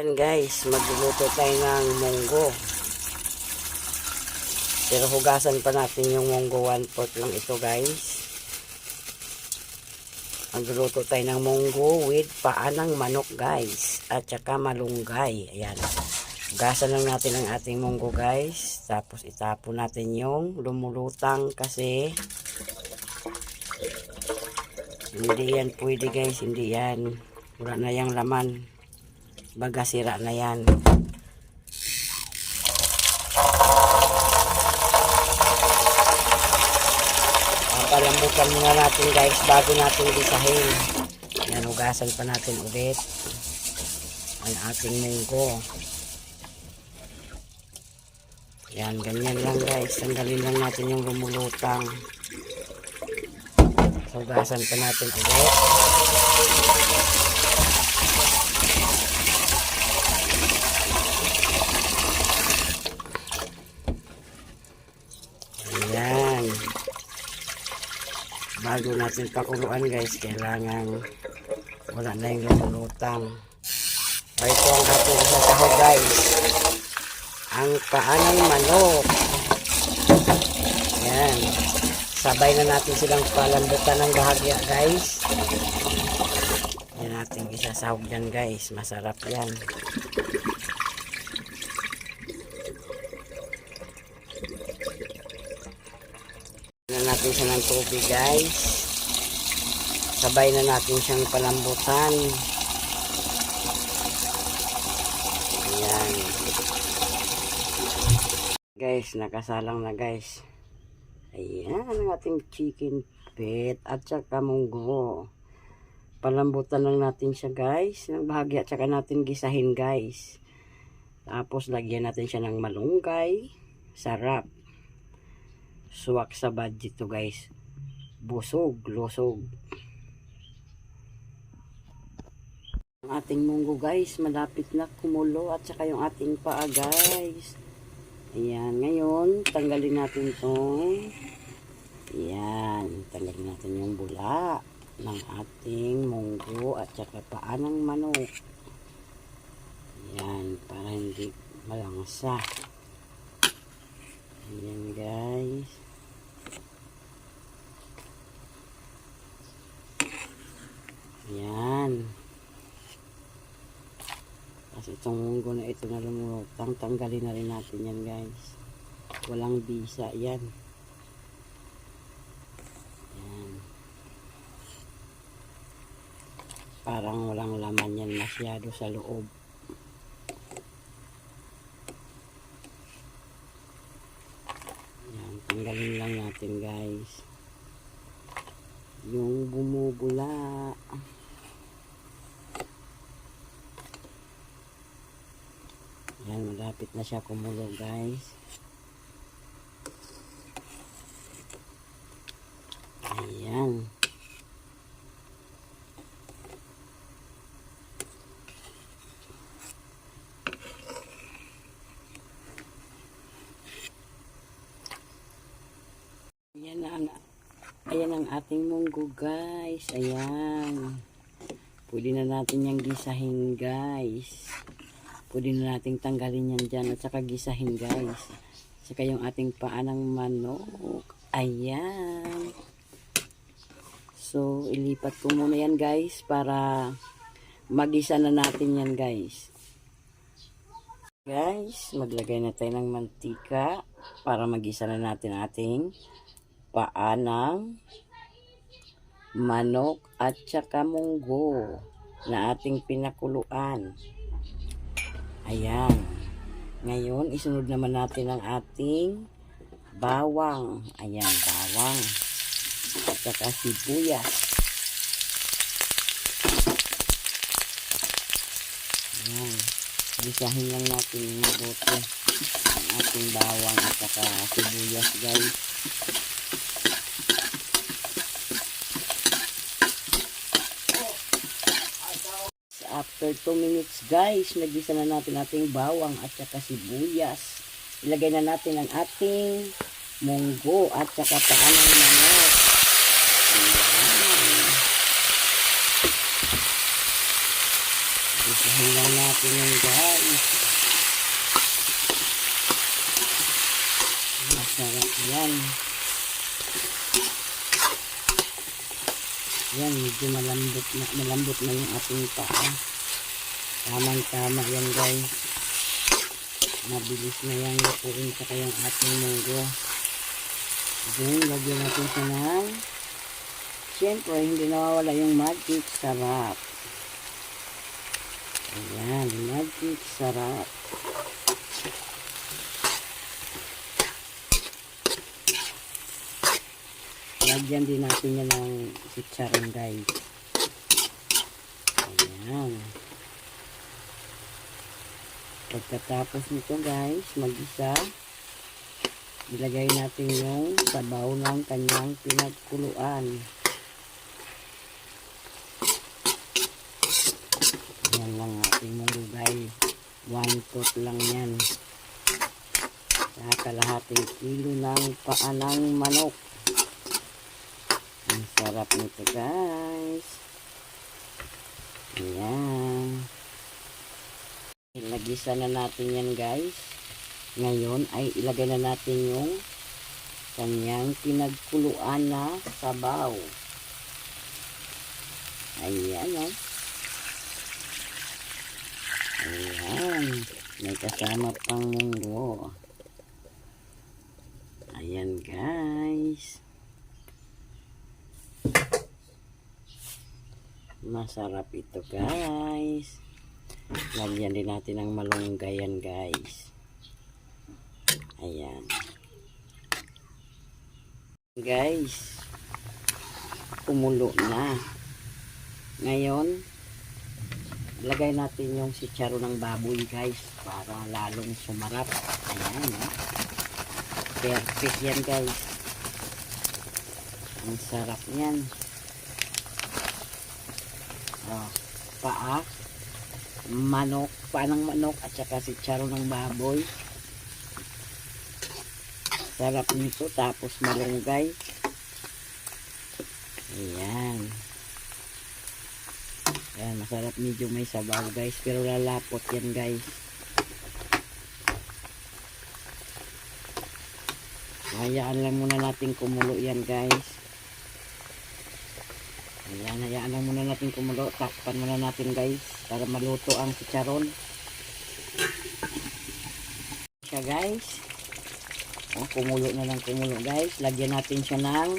Ayan guys, magluluto tayo ng munggo. Pero hugasan pa natin yung munggo, 1/4 lang ito guys. Magluluto tayo ng munggo with paa ng manok guys. At saka malunggay. Ayan. Hugasan lang natin ang ating munggo guys. Tapos itapon natin yung lumulutang kasi hindi yan pwede guys. Hindi yan. Wala na yung laman. Baga sira na yan. Palambutan muna natin guys bago natin isahin. Yan, hugasan pa natin ulit ang ating munggo. Yan, ganyan lang guys. Tanggalin lang natin yung lumulutang. Hugasan pa natin ulit. Ayan. Bago natin pakuluan guys, kailangan wala na yung lumulutang. Ito ang ating isang sahog guys. Ang paa ng manok. Ayan. Sabay na natin silang palambutan ng bahagya guys. Yan natin isasahog dyan guys. Masarap yan. Natin siya ng tubig guys. Sabay na natin siyang palambutan. Ayan guys, nakasalang na guys. Ayan ang ating chicken feet at saka munggo. Palambutan lang natin siya guys ng bahagya at saka natin gisahin guys. Tapos lagyan natin siya ng malunggay. Sarap. Suwak sa budget to guys. Busog, lusog. Ang ating munggo guys, malapit na kumulo at saka yung ating paa guys. Ayan, ngayon tanggalin natin itong ayan, tanggalin natin yung bula ng ating munggo at saka paa ng manok. Ayan, para hindi malangsa. Ayan guys. Ayan. Kasi itong munggo na ito na lumulutang, tanggalin na rin natin yan guys. Walang bisa yan. Ayan. Parang walang laman yan masyado sa loob. Ayan, tanggalin lang natin guys. Yung bumubula. Yan, malapit na siya kumulo guys. Ayan. Ayan ang ating munggo guys. Ayan. Pwede na natin yung gisahin guys. Pwede na natin tanggalin yan dyan at saka gisahin guys. Saka yung ating paa ng manok. Ayan. So, ilipat ko muna yan guys para magisa na natin yan guys. Guys, maglagay na tayo ng mantika para magisa na natin ating paa ng manok at saka munggo na ating pinakuluan. Ayan. Ngayon, isunod naman natin ang ating bawang. Ayan, bawang. At saka sibuyas. Ayan. Gisahin lang natin yung mabuti ang ating bawang at saka sibuyas guys. After 2 minutes guys, nagisa na natin ating bawang at saka sibuyas. Ilagay na natin ang ating munggo at saka paa ng manok. Ayan. Anhin lang natin yan guys. Masarap yan. Yan, medyo malambot na yung ating paa. Tamang-tama yan guys. Mabilis na yung lutuin sa kayang ating munggo. Then, lagyan natin siya ng, siyempre, hindi nawawala yung magic sarap. Ayan, magic sarap. Lagyan din natin yan ng chicharon guys. Ayan. Pagkatapos nito guys, mag-isa, ilagay natin yung sabaw ng kanyang pinagkuluan. Yan lang ating malugay. 1/4 lang yan. Sa kalahating kilo ng paa ng manok. Ang sarap nito guys. Ayan. Ilagisa na natin yan guys. Ngayon ay ilagay na natin yung kanyang pinagkuluan na sabaw. Ayan o. Ayan. May kasama pang munggo. Ayan guys. Masarap ito guys. Lagyan din natin ng malunggay yan guys. Ayan. Guys, kumulo na. Ngayon, lagay natin yung chicharo ng baboy guys para lalong sumarap. Ayan. Perfect yan guys. Ang sarap yan. Oh, paa manok, paa ng manok at saka chicharo ng baboy. Sarap nito, tapos malunggay. Ayan. Ayan, masarap, medyo may sabaw guys, pero lalapot yan guys. Hayaan lang muna natin kumulo yan guys. Ayan, hayaan lang muna natin kumulo. Takpan muna natin guys para maluto ang chicharon. Siya guys. Oh, kumulo na lang, kumulo guys. Lagyan natin siya ng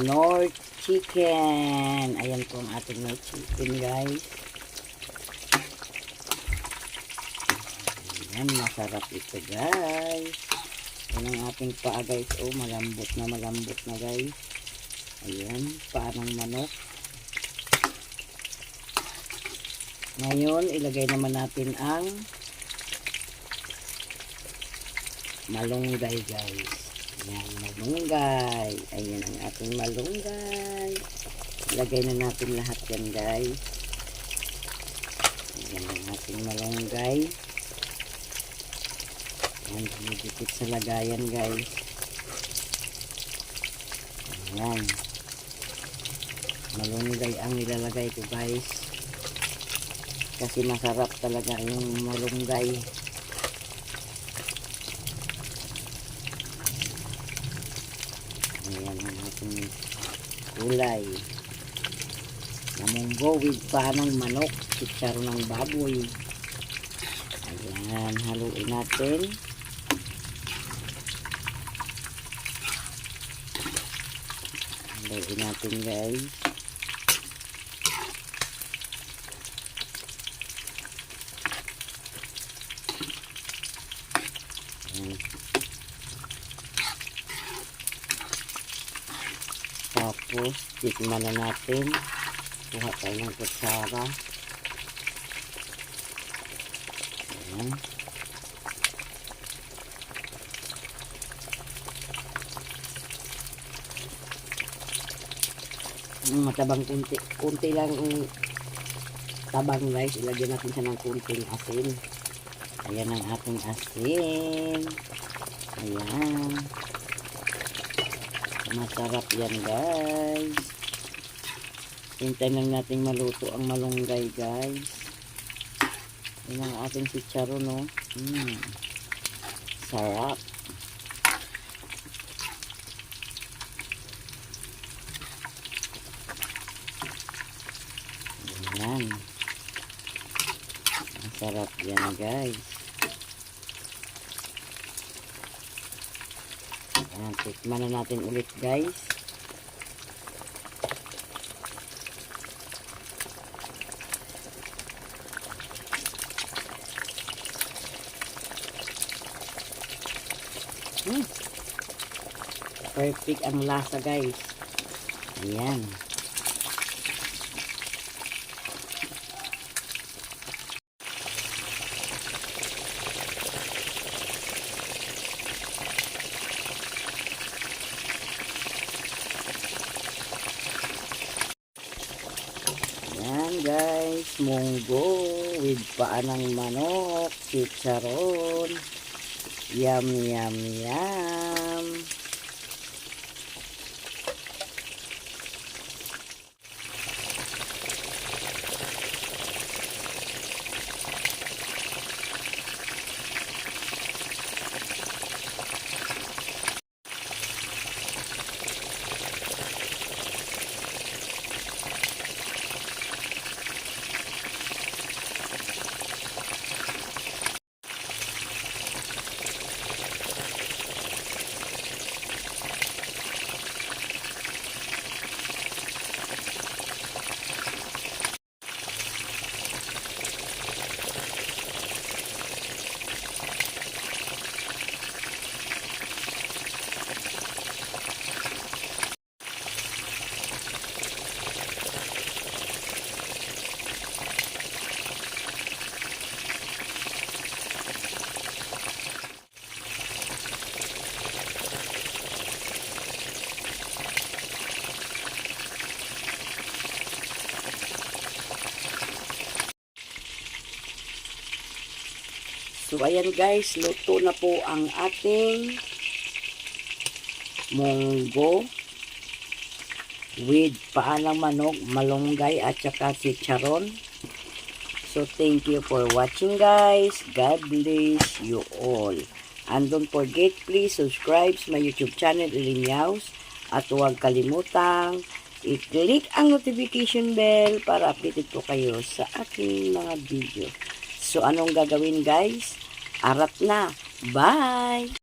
North chicken. Ayan po ang ating North chicken guys. Ayan, masarap ito guys. Ayan ang ating paa guys. Oh, malambot na guys. Ayan, paa ng manok. Ngayon, ilagay naman natin ang malunggay guys. Ayan, malunggay. Ayan ang ating malunggay. Ilagay na natin lahat yan guys. Ayan ang ating malunggay. Ayan, dumidikit sa lagayan guys. Ayan. Malunggay ang nilalagay ko guys. Kasi masarap talaga yung malunggay. Ayan ang ating gulay. Namunggo with paa ng manok, chicharo ng baboy. Ayan, haluin natin. Haluin natin guys. Ayan. Tapos, tikman na natin. Kuha tayo ng kutsara. Ayan. Matabang kunti lang ang tabang guys. Ilagyan natin siya ng kunting asin. Ayan ang ating asin. Ayan. Masarap yan guys. Hintayin lang natin maluto ang malunggay guys. Yan ang ating chicharon, no? Sarap. Yan. Ang sarap yan, guys. Ayan, tikman na natin ulit, guys. Perfect ang lasa, guys. Ayan. Ayan, guys. Munggo with paa ng manok. Chicharon. Yum, yum, yum. So, ayan guys, luto na po ang ating munggo with paa ng manok, malunggay at saka chicharon. So, thank you for watching, guys. God bless you all. And don't forget, please subscribe sa my YouTube channel, Ilinyaws. At huwag kalimutang i-click ang notification bell para updated po kayo sa aking mga video. So, anong gagawin, guys? Arat na. Bye!